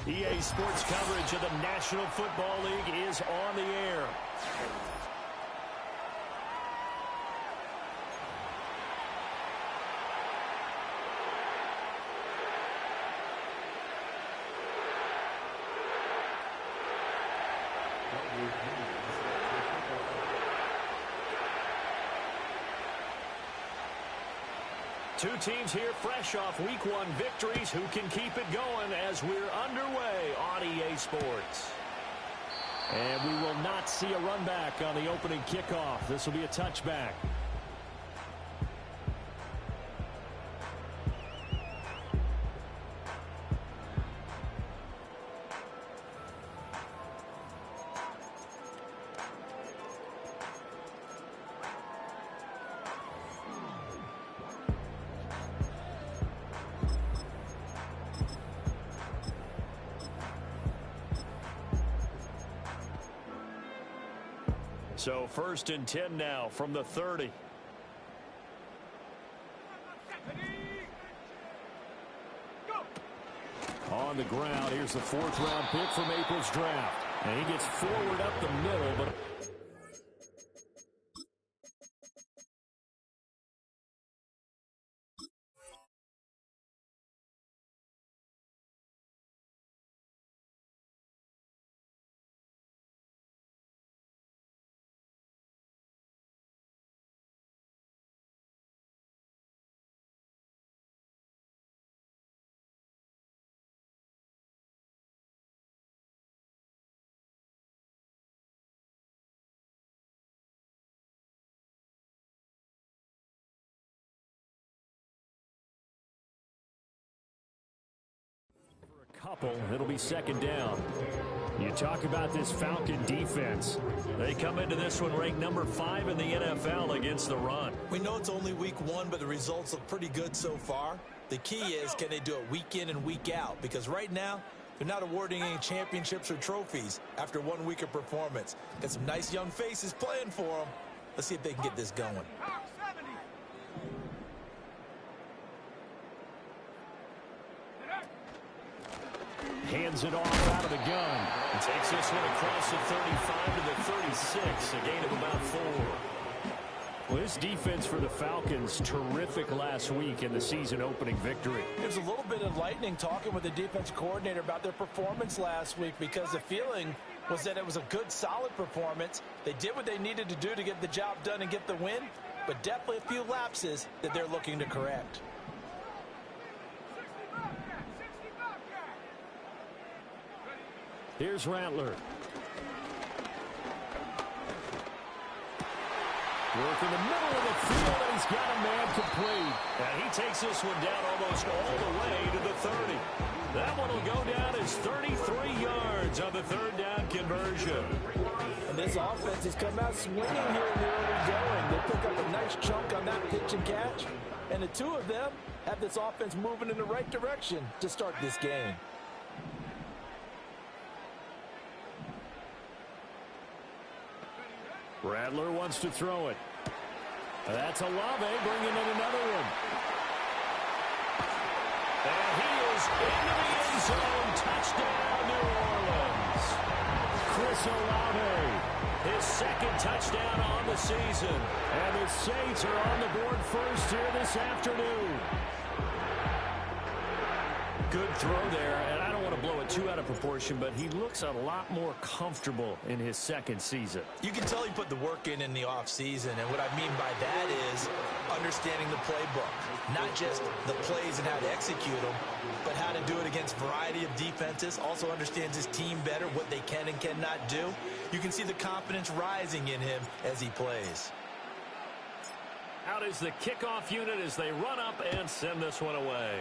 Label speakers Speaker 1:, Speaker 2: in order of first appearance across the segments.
Speaker 1: EA Sports coverage of the National Football League is on the air. Two teams here fresh off Week 1 victories who can keep it going as we're underway on EA Sports. And we will not see a run back on the opening kickoff. This will be a touchback. So 1st and 10 now from the 30. On the ground, here's the 4th-round pick from April's draft. And he gets forward up the middle, but couple, it'll be 2nd down. You talk about this Falcon defense. They come into this one ranked number 5 in the NFL against the run.
Speaker 2: We know it's only week 1, but the results look pretty good so far. The key is, can they do it week in and week out? Because right now, they're not awarding any championships or trophies after 1 week of performance. Got some nice young faces playing for them. Let's see if they can get this going.
Speaker 1: Hands it off out of the gun. And takes this one across the 35 to the 36, a gain of about 4. Well, this defense for the Falcons, terrific last week in the season-opening victory.
Speaker 2: It was a little bit enlightening talking with the defense coordinator about their performance last week because the feeling was that it was a good, solid performance. They did what they needed to do to get the job done and get the win, but definitely a few lapses that they're looking to correct.
Speaker 1: Here's Rattler. Work in the middle of the field, and he's got a man complete. And he takes this one down almost all the way to the 30. That one will go down as 33 yards on the 3rd down conversion.
Speaker 2: And this offense has come out swinging here in the early going. They pick up a nice chunk on that pitch and catch. And the two of them have this offense moving in the right direction to start this game.
Speaker 1: Rattler wants to throw it. That's Olave bringing in another one. And he is into the end zone. Touchdown, New Orleans. Chris Olave, his 2nd touchdown on the season. And the Saints are on the board first here this afternoon. Good throw there, and I don't want to blow it too out of proportion, but he looks a lot more comfortable in his 2nd season.
Speaker 2: You can tell he put the work in the offseason, and what I mean by that is understanding the playbook. Not just the plays and how to execute them, but how to do it against a variety of defenses. Also understands his team better, what they can and cannot do. You can see the confidence rising in him as he plays.
Speaker 1: Out is the kickoff unit as they run up and send this one away.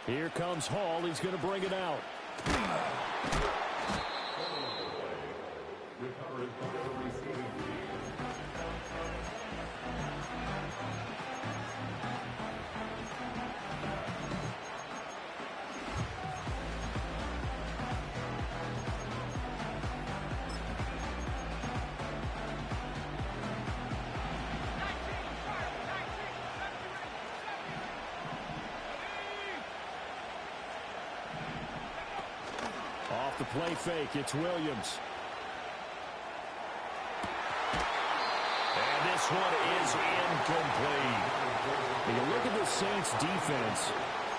Speaker 1: Here comes Hall. He's going to bring it out. the play fake. It's Williams. And this one is incomplete. When you look at the Saints defense,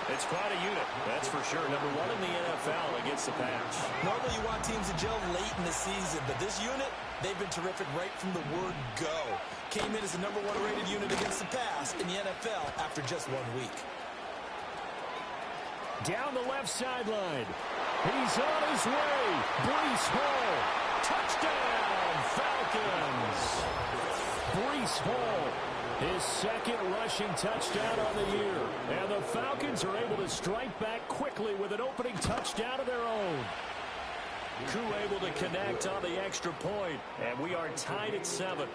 Speaker 1: it's quite a unit, that's for sure. Number one in the NFL against the pass.
Speaker 2: Normally you want teams to gel late in the season, but this unit, they've been terrific right from the word go. Came in as the number one rated unit against the pass in the NFL after just 1 week.
Speaker 1: Down the left sideline. He's on his way. Breece Hall. Touchdown, Falcons. Breece Hall, his second rushing touchdown on the year. And the Falcons are able to strike back quickly with an opening touchdown of their own. Koo able to connect on the extra point. And we are tied at 7.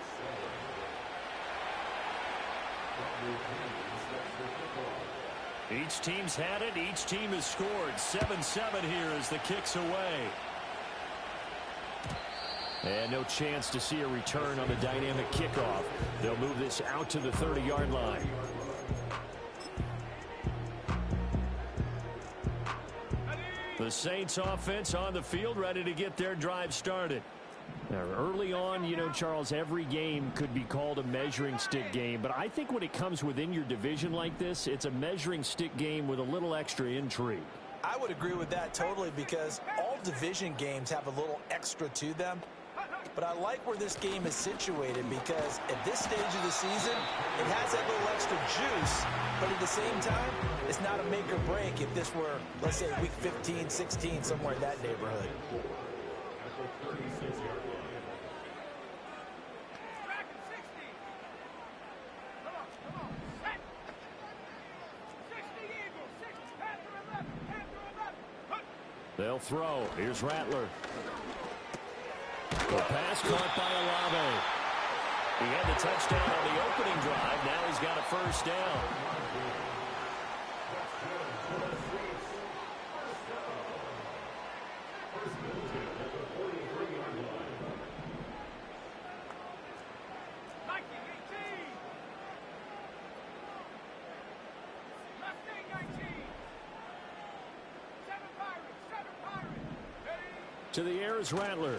Speaker 1: Each team's had it. Each team has scored. 7-7 here as the kick's away. And no chance to see a return on the dynamic kickoff. They'll move this out to the 30-yard line. The Saints offense on the field, ready to get their drive started. Now, early on, you know, Charles, every game could be called a measuring stick game. But I think when it comes within your division like this, it's a measuring stick game with a little extra intrigue.
Speaker 2: I would agree with that totally because all division games have a little extra to them. But I like where this game is situated because at this stage of the season, it has that little extra juice. But at the same time, it's not a make or break if this were, let's say, week 15, 16, somewhere in that neighborhood.
Speaker 1: They'll throw. Here's Rattler. The pass caught by Olave. He had the touchdown on the opening drive. Now he's got a first down. To the air is Rattler.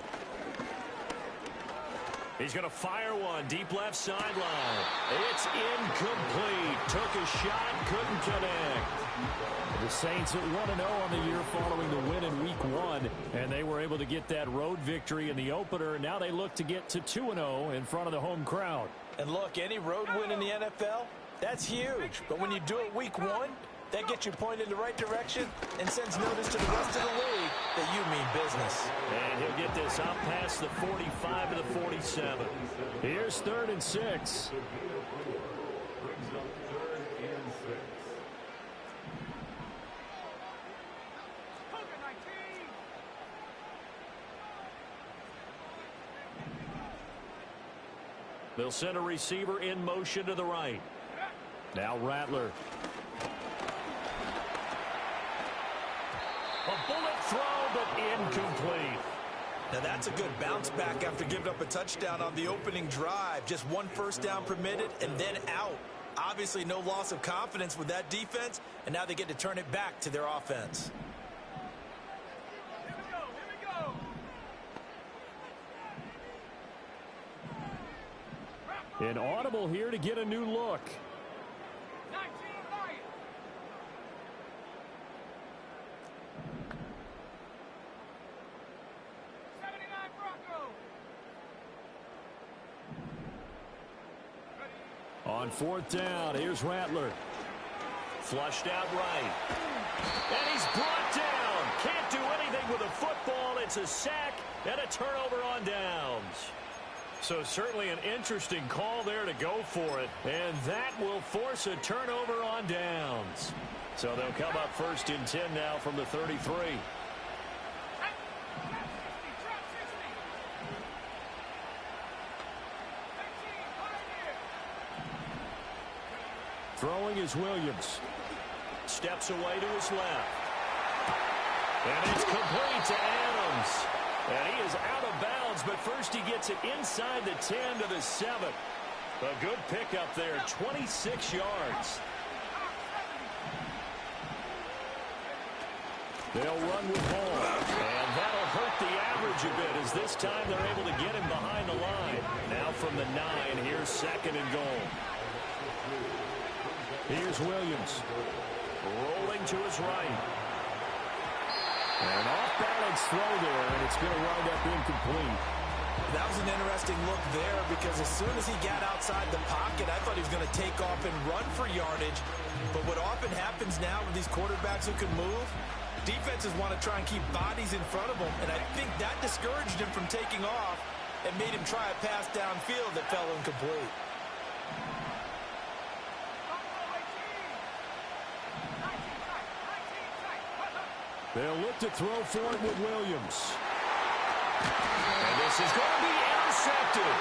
Speaker 1: He's going to fire one deep left sideline. It's incomplete. Took a shot, couldn't connect. The Saints at 1-0 on the year following the win in week 1, and they were able to get that road victory in the opener. Now they look to get to 2-0 in front of the home crowd.
Speaker 2: And look, any road win in the NFL, that's huge. But when you do it week 1, that gets you pointed in the right direction and sends notice to the rest of the league that you mean business.
Speaker 1: And he'll get this out past the 45 to the 47. Here's 3rd and 6. They'll send a receiver in motion to the right. Now Rattler. A bullet throw, but incomplete.
Speaker 2: Now that's a good bounce back after giving up a touchdown on the opening drive. Just 1 first down permitted and then out. Obviously no loss of confidence with that defense, and now they get to turn it back to their offense.
Speaker 1: An audible here to get a new look. On 4th down, here's Rattler. Flushed out right. And he's brought down. Can't do anything with a football. It's a sack and a turnover on downs. So certainly an interesting call there to go for it. And that will force a turnover on downs. So they'll come up 1st and 10 now from the 33. Throwing is Williams. Steps away to his left. And it's complete to Adams. And he is out of bounds, but first he gets it inside the 10 to the 7. A good pickup there, 26 yards. They'll run with Hall. And that'll yardage a bit as this time they're able to get him behind the line. Now from the 9, here's 2nd and goal. Here's Williams. Rolling to his right. An off-balance throw there, and it's going to wind up incomplete.
Speaker 2: That was an interesting look there because as soon as he got outside the pocket, I thought he was going to take off and run for yardage. But what often happens now with these quarterbacks who can move, defenses want to try and keep bodies in front of them, and I think that discouraged him from taking off and made him try a pass downfield that fell incomplete.
Speaker 1: They'll look to throw for it with Williams. And this is going to be intercepted.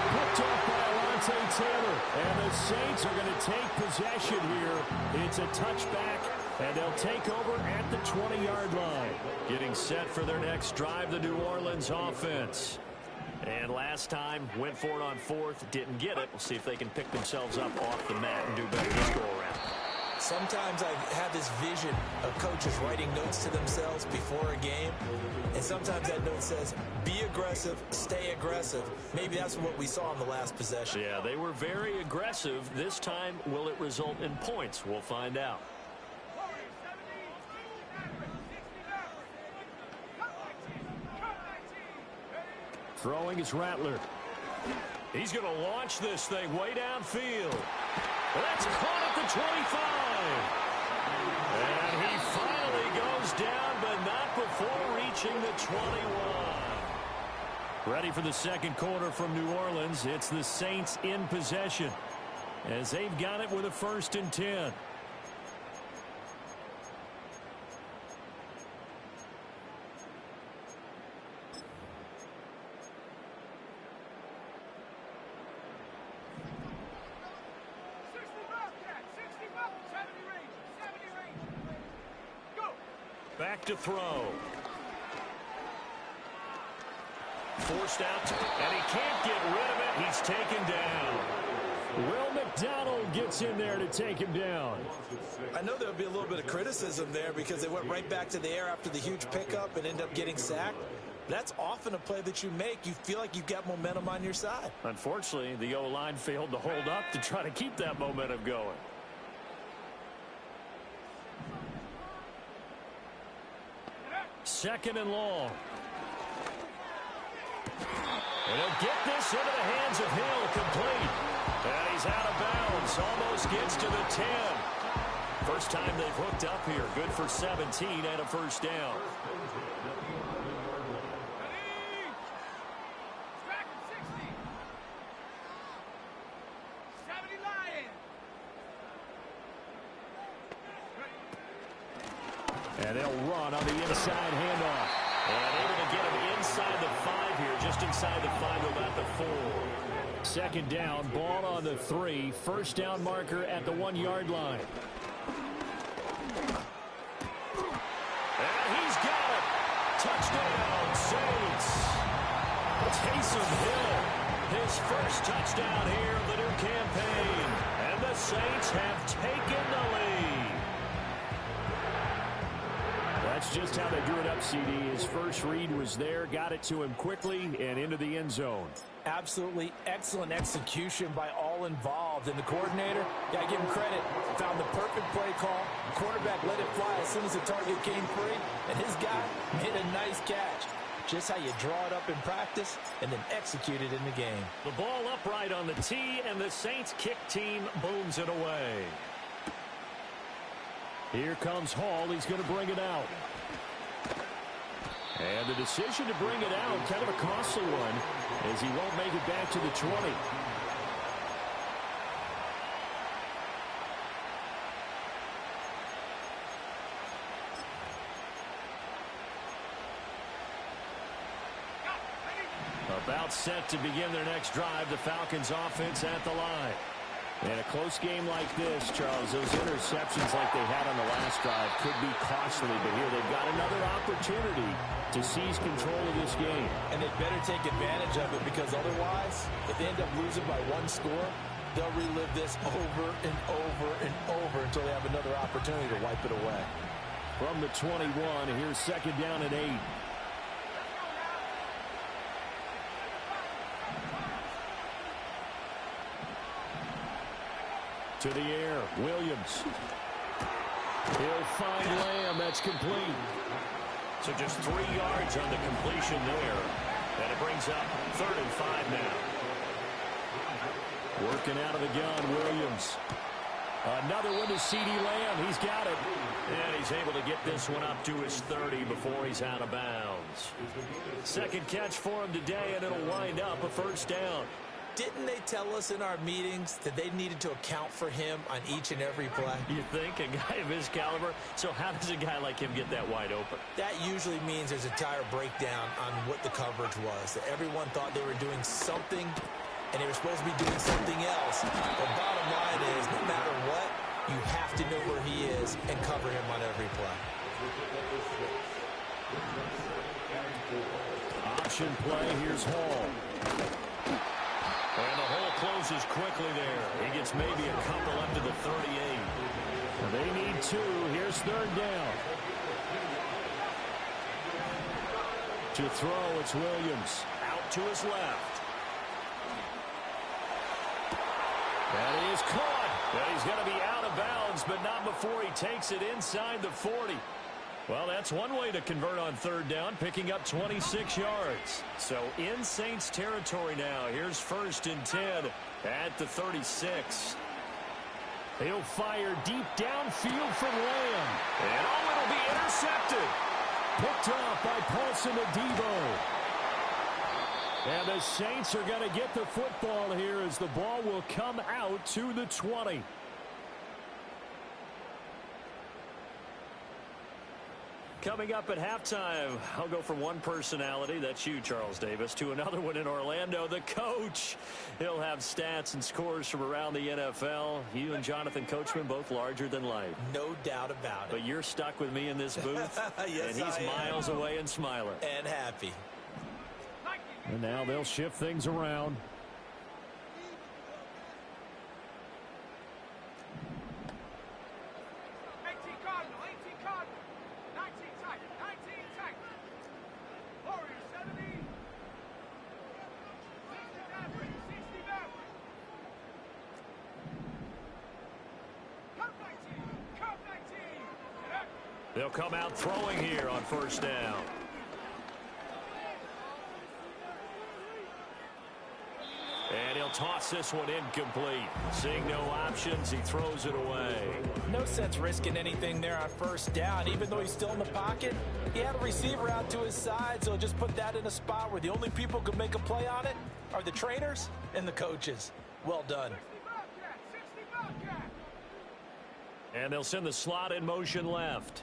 Speaker 1: Picked off by Alontae Taylor. And the Saints are going to take possession here. It's a touchback, and they'll take over at the 20-yard line. Getting set for their next drive, the New Orleans offense. And last time, went for it on 4th, didn't get it. We'll see if they can pick themselves up off the mat and do better this go-around.
Speaker 2: Sometimes I have this vision of coaches writing notes to themselves before a game, and sometimes that note says, be aggressive, stay aggressive. Maybe that's what we saw in the last possession.
Speaker 1: Yeah, they were very aggressive. This time, will it result in points? We'll find out. Throwing is Rattler. He's going to launch this thing way downfield. That's caught at the 25. And he finally goes down, but not before reaching the 21. Ready for the second quarter from New Orleans. It's the Saints in possession as they've got it with a 1st and 10. Back to throw. Forced out, and he can't get rid of it. He's taken down. Will McDonald gets in there to take him down.
Speaker 2: I know there'll be a little bit of criticism there because they went right back to the air after the huge pickup and ended up getting sacked. That's often a play that you make. You feel like you've got momentum on your side.
Speaker 1: Unfortunately, the O-line failed to hold up to try to keep that momentum going. Second and long. And he'll get this into the hands of Hill, complete. And he's out of bounds, almost gets to the 10. First time they've hooked up here. Good for 17 and a 1st down. And they'll run on the inside handoff. And able to get him inside the 5 here, just inside the 5, about the 4. Second down, ball on the 3. First down marker at the 1-yard line. And he's got it. Touchdown, Saints. Taysom Hill, his first touchdown here of the new campaign. And the Saints have taken the lead. That's just how they drew it up, CD. His first read was there, got it to him quickly, and into the end zone.
Speaker 2: Absolutely excellent execution by all involved. And the coordinator, got to give him credit, found the perfect play call. The quarterback let it fly as soon as the target came free, and his guy made a nice catch. Just how you draw it up in practice and then execute it in the game.
Speaker 1: The ball upright on the tee, and the Saints kick team booms it away. Here comes Hall. He's going to bring it out. And the decision to bring it out, kind of a costly one, as he won't make it back to the 20. About set to begin their next drive, the Falcons offense at the line. And a close game like this, Charles, those interceptions like they had on the last drive could be costly, but here they've got another opportunity to seize control of this game.
Speaker 2: And they better take advantage of it, because otherwise, if they end up losing by 1 score, they'll relive this over and over and over until they have another opportunity to wipe it away.
Speaker 1: From the 21, here's second down and 8. To the air, Williams. He'll find Lamb. That's complete. So just 3 yards on the completion there. And it brings up 3rd and 5 now. Working out of the gun, Williams. Another one to CeeDee Lamb. He's got it. And he's able to get this one up to his 30 before he's out of bounds. Second catch for him today, and it'll wind up a first down.
Speaker 2: Didn't they tell us in our meetings that they needed to account for him on each and every play?
Speaker 1: You think? A guy of his caliber? So how does a guy like him get that wide open?
Speaker 2: That usually means there's a tire breakdown on what the coverage was. That everyone thought they were doing something, and they were supposed to be doing something else. The bottom line is, no matter what, you have to know where he is and cover him on every play.
Speaker 1: Option play. Here's Hall. And the hole closes quickly there. He gets maybe a couple up to the 38. They need 2. Here's 3rd down. To throw, it's Williams. Out to his left. That is caught. And he's going to be out of bounds, but not before he takes it inside the 40. Well, that's one way to convert on 3rd down, picking up 26 yards. So in Saints territory now. Here's 1st and 10 at the 36. He'll fire deep downfield from Lamb. And it'll be intercepted. Picked off by Paulson Adebo. And the Saints are going to get the football here as the ball will come out to the 20. Coming up at halftime, I'll go from one personality, that's you, Charles Davis, to another one in Orlando, the coach. He'll have stats and scores from around the NFL. You and Jonathan Coachman, both larger than life.
Speaker 2: No doubt about it.
Speaker 1: But you're stuck with me in this booth,
Speaker 2: yes,
Speaker 1: and he's miles away and smiling.
Speaker 2: And happy.
Speaker 1: And now they'll shift things around. They'll come out throwing here on 1st down. And he'll toss this one incomplete. Seeing no options, he throws it away.
Speaker 2: No sense risking anything there on 1st down. Even though he's still in the pocket, he had a receiver out to his side, so just put that in a spot where the only people who can make a play on it are the trainers and the coaches. Well done.
Speaker 1: And they'll send the slot in motion left.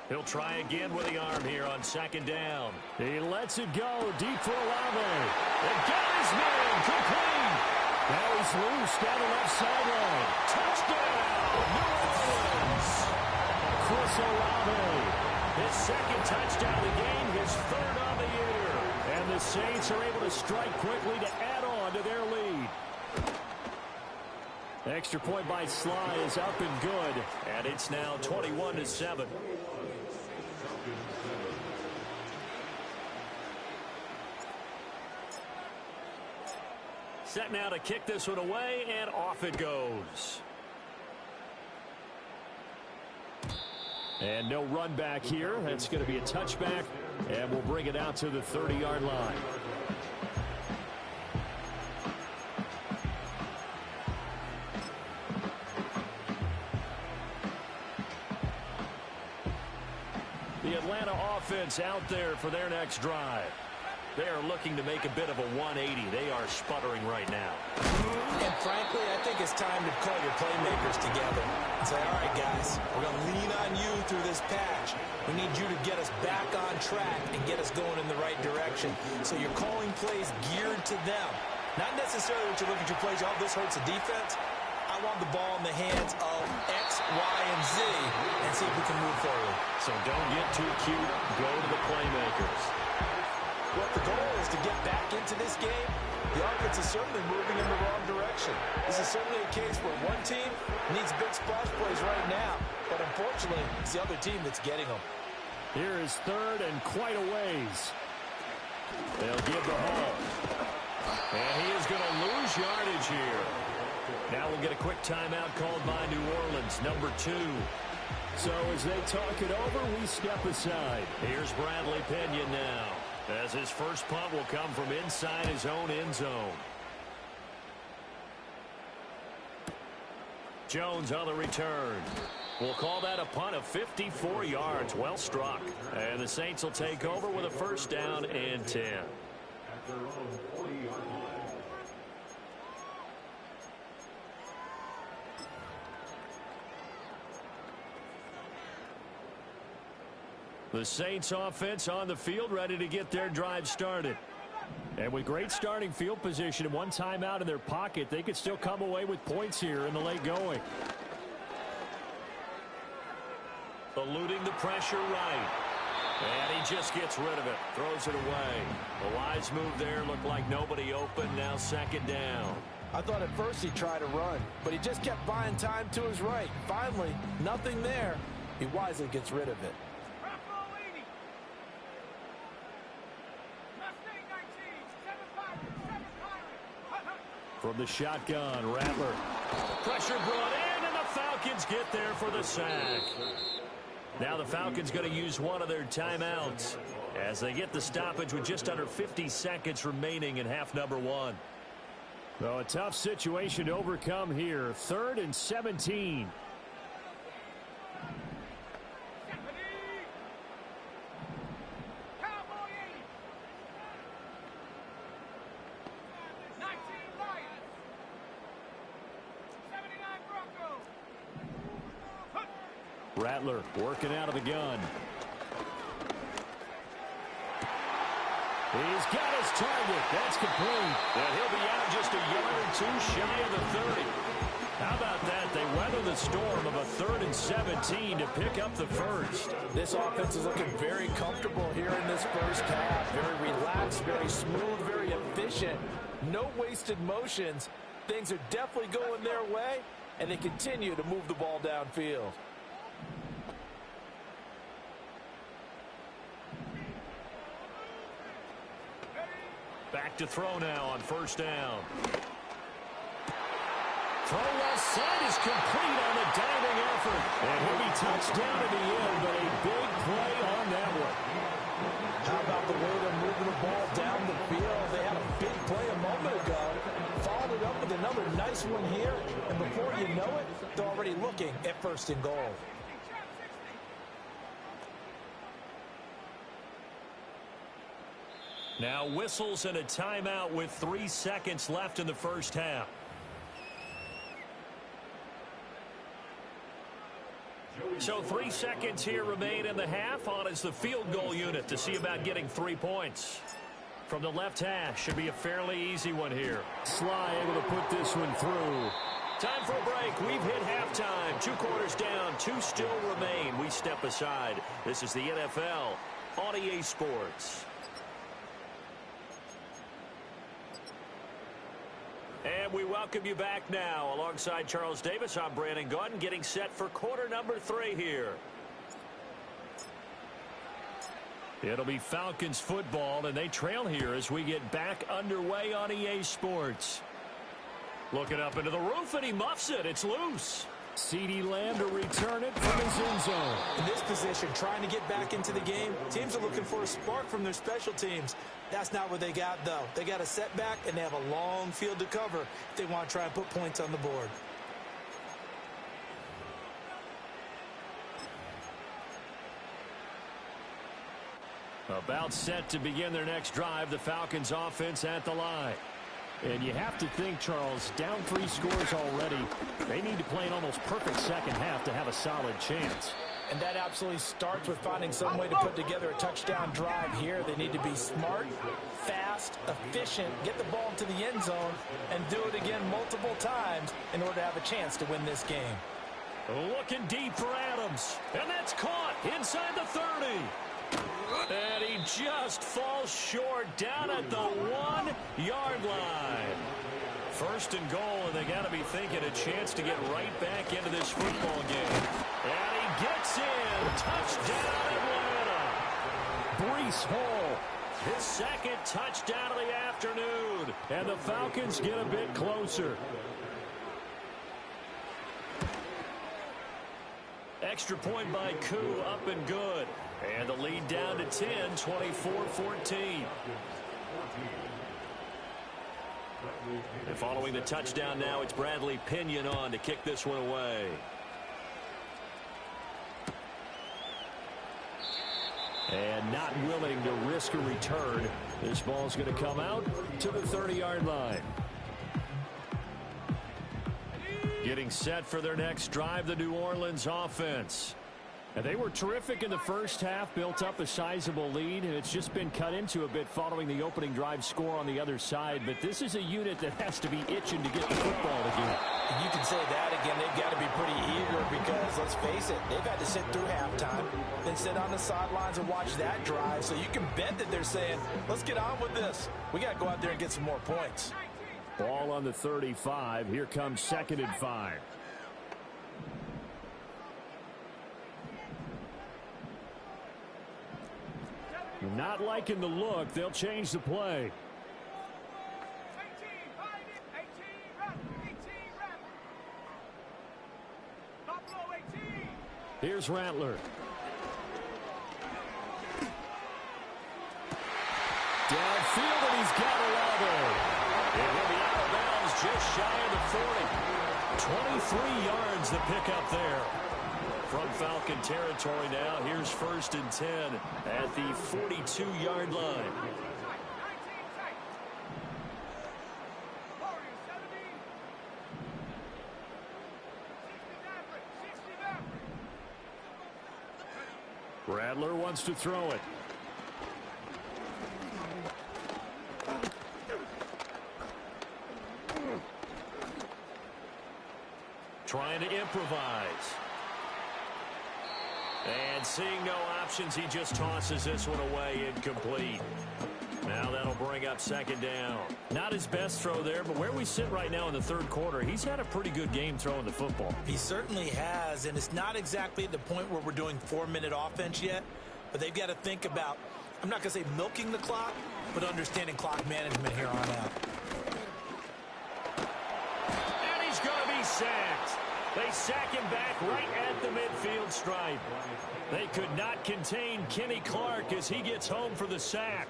Speaker 1: He'll try again with the arm here on 2nd down. He lets it go deep for Olave. And got his man complete. Now he's loose down the left sideline. Touchdown, New Orleans. Chris Olave. His 2nd touchdown of the game, his 3rd on the year. And the Saints are able to strike quickly to add on to their lead. Extra point by Sly is up and good. And it's now 21-7. Set now to kick this one away, and off it goes. And no run back here. That's going to be a touchback, and we'll bring it out to the 30-yard line. The Atlanta offense out there for their next drive. They are looking to make a bit of a 180. They are sputtering right now.
Speaker 2: And frankly, I think it's time to call your playmakers together and say, all right, guys, we're going to lean on you through this patch. We need you to get us back on track and get us going in the right direction. So you're calling plays geared to them. Not necessarily what you look at your plays, oh, this hurts the defense. I want the ball in the hands of X, Y, and Z and see if we can move forward.
Speaker 1: So don't get too cute. Go to the playmakers.
Speaker 2: What the goal is to get back into this game. The offense is certainly moving in the wrong direction. This is certainly a case where one team needs big splash plays right now, but unfortunately, it's the other team that's getting them.
Speaker 1: Here is 3rd and quite a ways. They'll give the ball. And he is going to lose yardage here. Now we'll get a quick timeout called by New Orleans, number 2. So as they talk it over, we step aside. Here's Bradley Pinion now, as his first punt will come from inside his own end zone. Jones on the return. We'll call that a punt of 54 yards. Well struck. And the Saints will take over with a first down and 10. The Saints offense on the field, ready to get their drive started. And with great starting field position and one timeout in their pocket, they could still come away with points here in the late going. Eluding the pressure right. And he just gets rid of it. Throws it away. The wise move there. Looked like nobody open. Now second down.
Speaker 2: I thought at first he'd try to run, but he just kept buying time to his right. Finally, nothing there. He wisely gets rid of it.
Speaker 1: From the shotgun, Rattler. Pressure brought in, and the Falcons get there for the sack. Now the Falcons going to use one of their timeouts as they get the stoppage with just under 50 seconds remaining in half number 1. Well, a tough situation to overcome here. 3rd and 17. Rattler working out of the gun. He's got his target. That's complete. And he'll be out just a yard or 2 shy of the 30. How about that? They weather the storm of a 3rd and 17 to pick up the first.
Speaker 2: This offense is looking very comfortable here in this first half. Very relaxed, very smooth, very efficient. No wasted motions. Things are definitely going their way, and they continue to move the ball downfield.
Speaker 1: Back to throw now on first down. Throw left side is complete on the diving effort. And he'll be touched down in the end, but a big play on that one.
Speaker 2: How about the way they're moving the ball down the field? They had a big play a moment ago. Followed it up with another nice one here. And before you know it, they're already looking at 1st and goal.
Speaker 1: Now whistles and a timeout with 3 seconds left in the first half. So 3 seconds here remain in the half. On is the field goal unit to see about getting 3 points. From the left hash, should be a fairly easy one here. Sly able to put this one through. Time for a break. We've hit halftime. 2 quarters down, 2 still remain. We step aside. This is the NFL on EA Sports. And we welcome you back now. Alongside Charles Davis, I'm Brandon Gaudin, getting set for quarter number 3 here. It'll be Falcons football, and they trail here as we get back underway on EA Sports. Looking up into the roof, and he muffs it. It's loose. CeeDee Lamb to return it from his end zone.
Speaker 2: In this position, trying to get back into the game, teams are looking for a spark from their special teams. That's not what they got, though. They got a setback, and they have a long field to cover if they want to try and put points on the board.
Speaker 1: About set to begin their next drive, the Falcons offense at the line. And you have to think, Charles, down 3 scores already. They need to play an almost perfect second half to have a solid chance.
Speaker 2: And that absolutely starts with finding some way to put together a touchdown drive here. They need to be smart, fast, efficient, get the ball into the end zone, and do it again multiple times in order to have a chance to win this game.
Speaker 1: Looking deep for Adams. And that's caught inside the 30. And he just falls short down at the 1-yard line. First and goal, and they got to be thinking a chance to get right back into this football game. And he gets in. Touchdown, Atlanta. Breece Hall, his second touchdown of the afternoon. And the Falcons get a bit closer. Extra point by Koo, up and good. And the lead down to 10, 24-14. And following the touchdown now, it's Bradley Pinion on to kick this one away. And not willing to risk a return. This ball's going to come out to the 30-yard line. Getting set for their next drive, the New Orleans offense. And they were terrific in the first half, built up a sizable lead, and it's just been cut into a bit following the opening drive score on the other side. But this is a unit that has to be itching to get the football again.
Speaker 2: You can say that again. They've got to be pretty eager because, let's face it, they've had to sit through halftime, then sit on the sidelines and watch that drive. So you can bet that they're saying, let's get on with this. We got to go out there and get some more points.
Speaker 1: Ball on the 35. Here comes 2nd and 5. Not liking the look. They'll change the play. Here's Rattler. Downfield, and he's got Olave. It will be out of bounds just shy of the 40. 23 yards the pickup there. From Falcon territory now, here's 1st and 10 at the 42-yard line. Rattler wants to throw it. Trying to improvise. And seeing no options, he just tosses this one away, incomplete. Now that'll bring up 2nd down. Not his best throw there, but where we sit right now in the 3rd quarter, he's had a pretty good game throwing the football.
Speaker 2: He certainly has, and it's not exactly at the point where we're doing 4-minute offense yet, but they've got to think about, I'm not going to say milking the clock, but understanding clock management here on out.
Speaker 1: And he's going to be sacked. They sack him back right at the midfield stripe. They could not contain Kenny Clark as he gets home for the sack.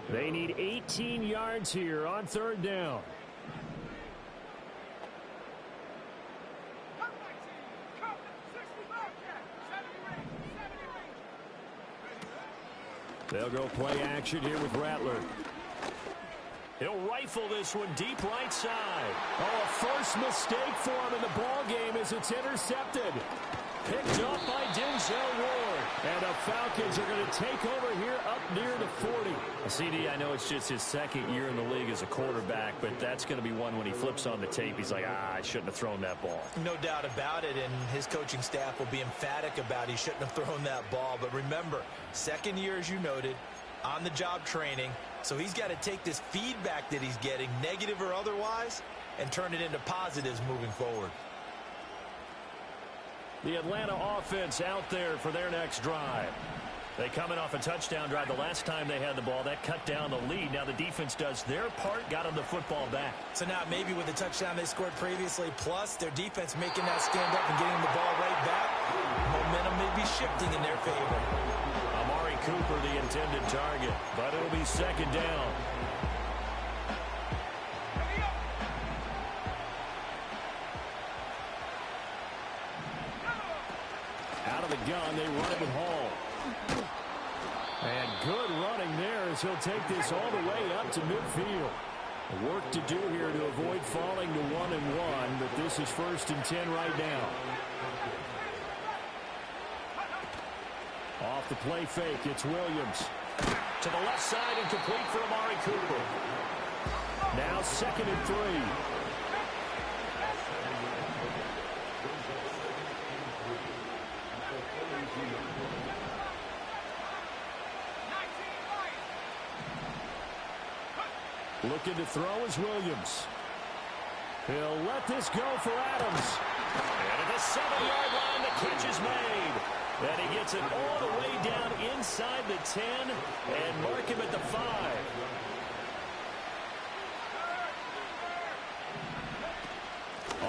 Speaker 1: They need 18 yards here on 3rd down. They'll go play action here with Rattler. He'll rifle this one deep right side. Oh, a first mistake for him in the ball game as it's intercepted. Picked up by Denzel Ward. And the Falcons are going to take over here up near the 40. CD, I know it's just his 2nd year in the league as a quarterback, but that's going to be one when he flips on the tape. He's like, I shouldn't have thrown that ball.
Speaker 2: No doubt about it, and his coaching staff will be emphatic about he shouldn't have thrown that ball. But remember, 2nd year, as you noted, on-the-job training. So he's got to take this feedback that he's getting, negative or otherwise, and turn it into positives moving forward.
Speaker 1: The Atlanta offense out there for their next drive. They coming off a touchdown drive the last time they had the ball. That cut down the lead. Now the defense does their part, got them the football back.
Speaker 2: So now maybe with the touchdown they scored previously, plus their defense making that stand up and getting the ball right back, momentum may be shifting in their favor.
Speaker 1: Amari Cooper, the intended target, but it'll be 2nd down. Out of the gun, they run it with Hall. And good running there as he'll take this all the way up to midfield. Work to do here to avoid falling to 1-1, but this is 1st and 10 right now. Off the play fake, it's Williams. To the left side and complete for Amari Cooper. Now 2nd and 3. Looking to throw is Williams. He'll let this go for Adams. And at the 7-yard line, the catch is made. And he gets it all the way down inside the 10 and mark him at the 5.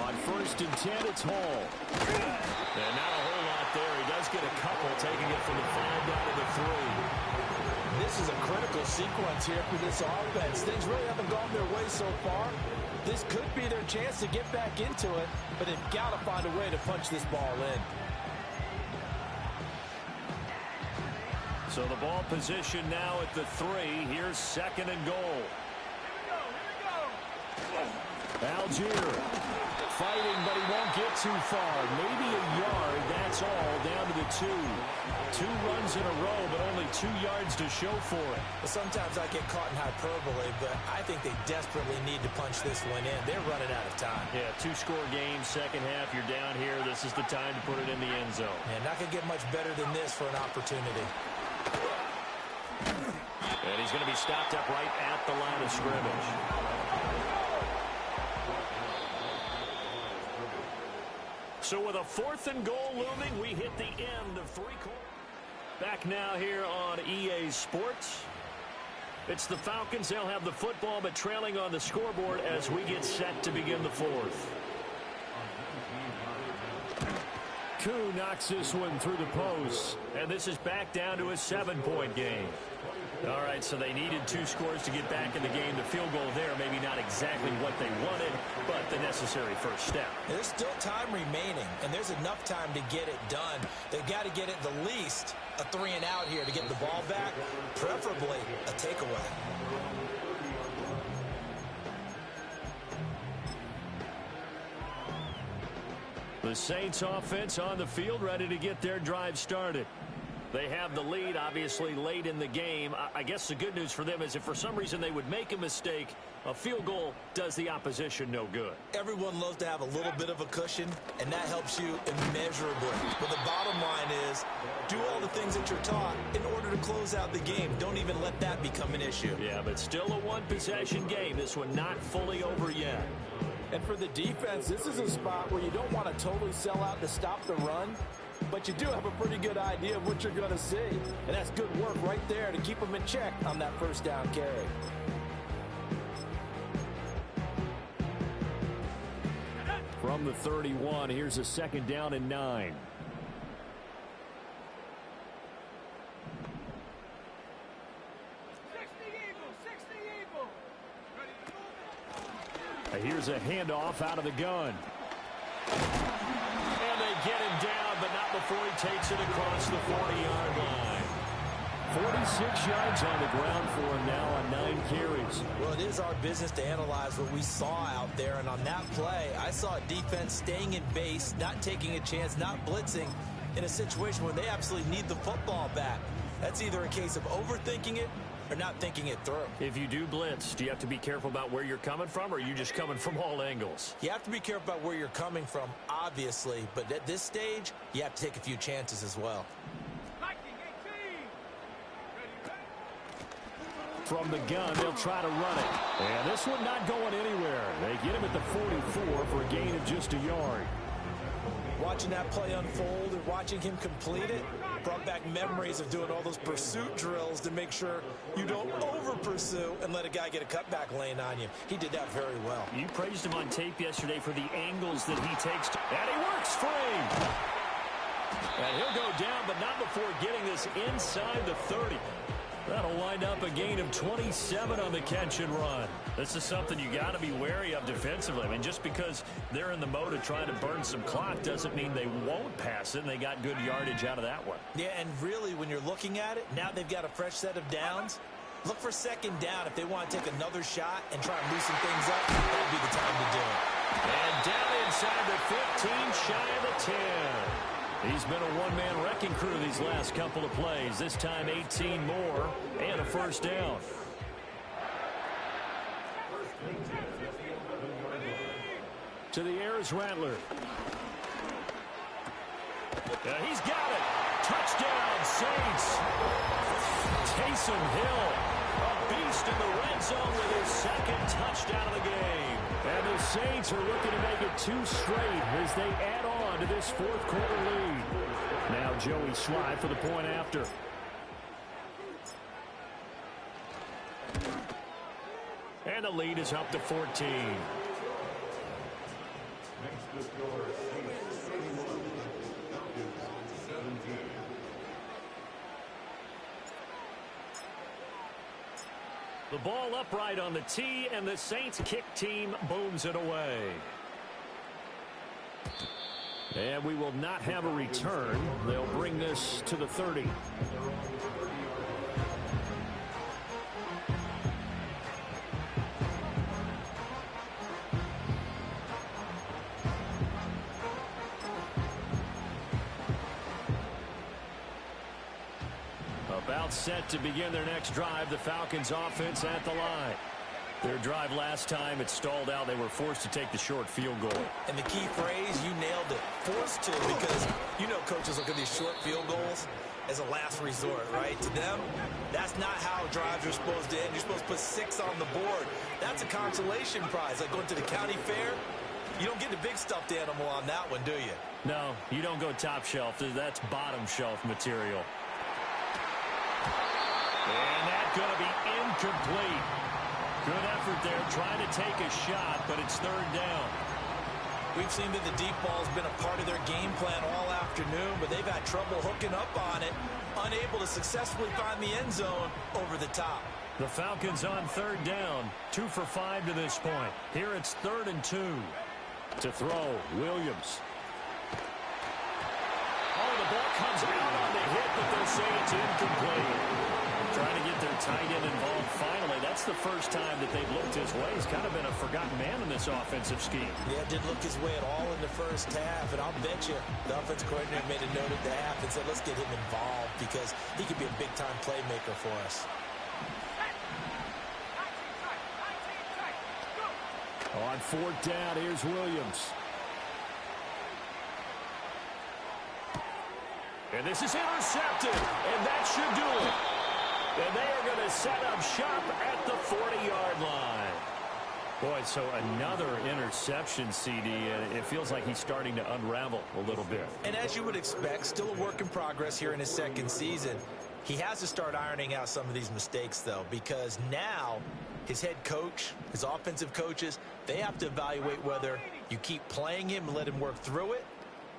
Speaker 1: On 1st and 10, it's Hall. And not a whole lot couple, taking it from the 5 down to the 3.
Speaker 2: This is a critical sequence here for this offense. Things really haven't gone their way so far. This could be their chance to get back into it, but they've got to find a way to punch this ball in.
Speaker 1: So the ball position now at the 3. Here's 2nd and goal. Algier fighting, but he won't get too far. Maybe a yard, that's all, down to the 2. 2 runs in a row, but only 2 yards to show for it.
Speaker 2: Sometimes I get caught in hyperbole, but I think they desperately need to punch this one in. They're running out of time.
Speaker 1: Yeah, 2-score game, second half, you're down here. This is the time to put it in the end zone.
Speaker 2: Yeah, not going to get much better than this for an opportunity.
Speaker 1: And he's going to be stopped up right at the line of scrimmage. So with a 4th and goal looming, we hit the end of 3 quarters. Back now here on EA Sports. It's the Falcons. They'll have the football, but trailing on the scoreboard as we get set to begin the 4th. Koo knocks this one through the post, and this is back down to a 7-point game. All right, so they needed 2 scores to get back in the game. The field goal there, maybe not exactly what they wanted, but the necessary first step.
Speaker 2: There's still time remaining, and there's enough time to get it done. They've got to get it the least a 3 and out here to get the ball back, preferably a takeaway.
Speaker 1: The Saints offense on the field, ready to get their drive started. They have the lead, obviously, late in the game. I guess the good news for them is if for some reason they would make a mistake, a field goal does the opposition no good.
Speaker 2: Everyone loves to have a little bit of a cushion, and that helps you immeasurably. But the bottom line is, do all the things that you're taught in order to close out the game. Don't even let that become an issue.
Speaker 1: Yeah, but still a one-possession game. This one not fully over yet.
Speaker 3: And for the defense, this is a spot where you don't want to totally sell out to stop the run, but you do have a pretty good idea of what you're going to see. And that's good work right there to keep them in check on that first down carry.
Speaker 1: From the 31, here's a 2nd down and 9. Here's a handoff out of the gun. And they get him down, but not before he takes it across the 40-yard line. 46 yards on the ground for him now on 9 carries.
Speaker 2: Well, it is our business to analyze what we saw out there, and on that play, I saw a defense staying in base, not taking a chance, not blitzing in a situation where they absolutely need the football back. That's either a case of overthinking it or not thinking it through.
Speaker 1: If you do blitz, do you have to be careful about where you're coming from, or are you just coming from all angles?
Speaker 2: You have to be careful about where you're coming from, obviously, but at this stage, you have to take a few chances as well.
Speaker 1: From the gun, they'll try to run it. And this one not going anywhere. They get him at the 44 for a gain of just a yard.
Speaker 2: Watching that play unfold and watching him complete it brought back memories of doing all those pursuit drills to make sure you don't over-pursue and let a guy get a cutback lane on you. He did that very well.
Speaker 1: You praised him on tape yesterday for the angles that he takes. And he works free. And he'll go down, but not before getting this inside the 30. That'll wind up a gain of 27 on the catch and run. This is something you got to be wary of defensively. I mean, just because they're in the mode of trying to burn some clock doesn't mean they won't pass it, and they got good yardage out of that one.
Speaker 2: Yeah, and really, when you're looking at it, now they've got a fresh set of downs. Look for 2nd down if they want to take another shot and try and loosen things up. That'd be the time to do it.
Speaker 1: And down inside the 15, shy of the 10. He's been a one-man wrecking crew these last couple of plays. This time 18 more and a first down. To the air is Rattler. He's got it. Touchdown, Saints. Taysom Hill, a beast in the red zone with his 2nd touchdown of the game. And the Saints are looking to make it 2 straight as they add on to this 4th quarter lead. Now Joey Slye for the point after. And the lead is up to 14. The ball upright on the tee, and the Saints kick team booms it away. And we will not have a return. They'll bring this to the 30. About set to begin their next drive. The Falcons offense at the line. Their drive last time, it stalled out. They were forced to take the short field goal.
Speaker 2: And the key phrase, you nailed it. Forced to, because you know coaches look at these short field goals as a last resort, right? To them, that's not how drives are supposed to end. You're supposed to put 6 on the board. That's a consolation prize. Like going to the county fair, you don't get the big stuffed animal on that one, do you?
Speaker 1: No, you don't go top shelf. That's bottom shelf material. And that's going to be incomplete. Good effort there, trying to take a shot, but it's third down.
Speaker 2: We've seen that the deep ball's been a part of their game plan all afternoon, but they've had trouble hooking up on it, unable to successfully find the end zone over the top.
Speaker 1: The Falcons on third down, 2 for 5 to this point. Here it's 3rd and 2. To throw, Williams. Oh, the ball comes out on the hit, but they'll say it's incomplete. Trying to get their tight end involved finally. That's the first time that they've looked his way. He's kind of been a forgotten man in this offensive scheme.
Speaker 2: Yeah, didn't look his way at all in the first half. And I'll bet you the offensive coordinator made a note at the half and said, let's get him involved because he could be a big-time playmaker for us.
Speaker 1: On 4th down, here's Williams. And this is intercepted, and that should do it. And they are going to set up shop at the 40-yard line. Boy, so another interception, CD, and it feels like he's starting to unravel a little bit.
Speaker 2: And as you would expect, still a work in progress here in his second season. He has to start ironing out some of these mistakes, though, because now his head coach, his offensive coaches, they have to evaluate whether you keep playing him and let him work through it,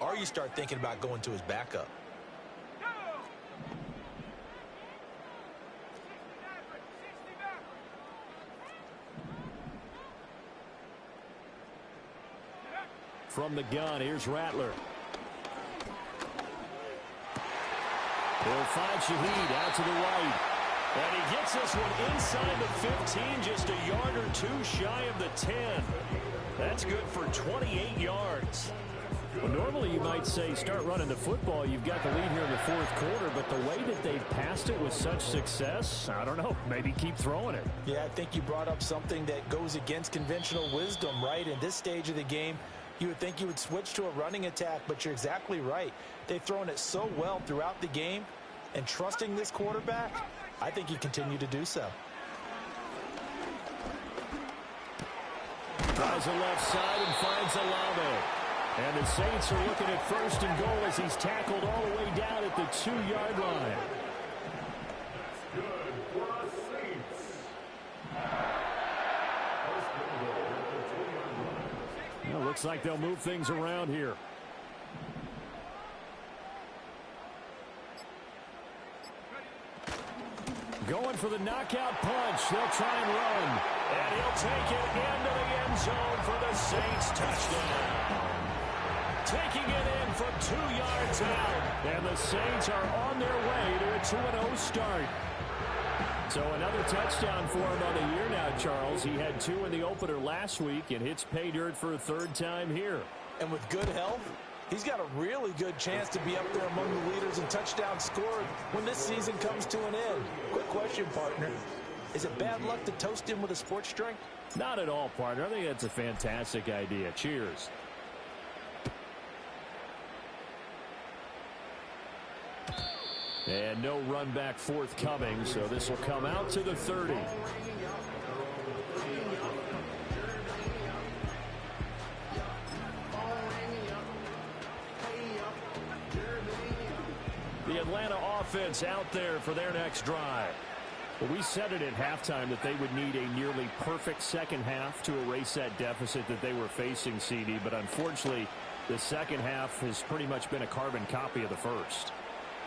Speaker 2: or you start thinking about going to his backup.
Speaker 1: From the gun, here's Rattler. They'll find Shaheed out to the right. And he gets this one inside the 15, just a yard or 2 shy of the 10. That's good for 28 yards. Well, normally you might say start running the football. You've got the lead here in the 4th quarter, but the way that they've passed it with such success, I don't know, maybe keep throwing it.
Speaker 2: Yeah, I think you brought up something that goes against conventional wisdom, right? In this stage of the game, you would think you would switch to a running attack, but you're exactly right. They've thrown it so well throughout the game, and trusting this quarterback, I think you continue to do so.
Speaker 1: Tries the left side and finds Olave. And the Saints are looking at 1st and goal as he's tackled all the way down at the 2-yard line. Well, looks like they'll move things around here. Going for the knockout punch. They'll try and run. And he'll take it into the end zone for the Saints touchdown. Taking it in from 2 yards out. And the Saints are on their way to a 2-0 start. So another touchdown for him on the year now, Charles. He had 2 in the opener last week and hits pay dirt for a 3rd time here.
Speaker 2: And with good health, he's got a really good chance to be up there among the leaders in touchdowns scored when this season comes to an end. Quick question, partner. Is it bad luck to toast him with a sports drink?
Speaker 1: Not at all, partner. I think that's a fantastic idea. Cheers. And no run back forthcoming, so this will come out to the 30. The Atlanta offense out there for their next drive. Well, we said it at halftime that they would need a nearly perfect second half to erase that deficit that they were facing, CD, but unfortunately the second half has pretty much been a carbon copy of the first.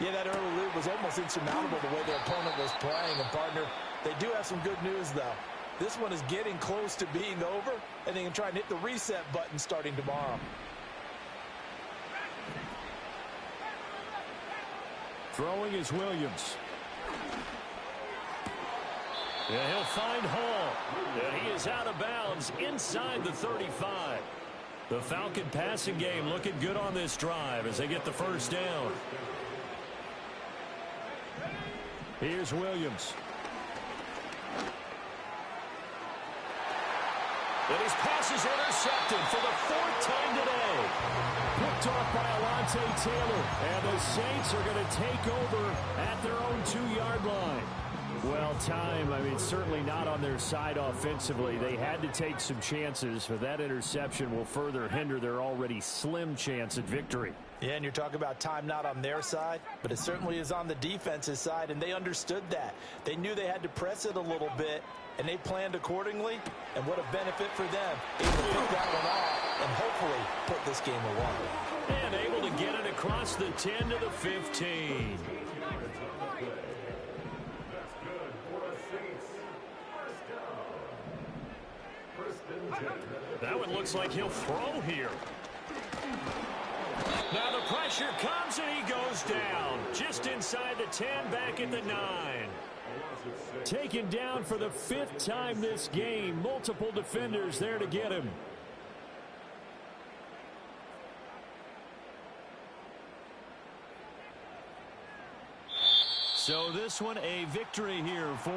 Speaker 2: Yeah, that early lead was almost insurmountable the way their opponent was playing. And, partner,
Speaker 3: They do have some good news, though. This one is getting close to being over, and they can try and hit the reset button starting tomorrow.
Speaker 1: Throwing is Williams. Yeah, he'll find Hall. And he is out of bounds inside the 35. The Falcon passing game looking good on this drive as they get the first down. Here's Williams. And his pass is intercepted for the 4th time today. Picked off by Alontae Taylor. And the Saints are going to take over at their own 2-yard line. Well, certainly not on their side offensively. They had to take some chances, but that interception will further hinder their already slim chance at victory.
Speaker 3: Yeah, and you're talking about time not on their side, but it certainly is on the defense's side, and they understood that. They knew they had to press it a little bit, and they planned accordingly, and what a benefit for them. Able to pick that one off and hopefully put this game away.
Speaker 1: And able to get it across the 10 to the 15. That one looks like he'll throw here. Now the pressure comes and he goes down. Just inside the 10, back at the 9. Taken down for the 5th time this game. Multiple defenders there to get him. So this one a victory here for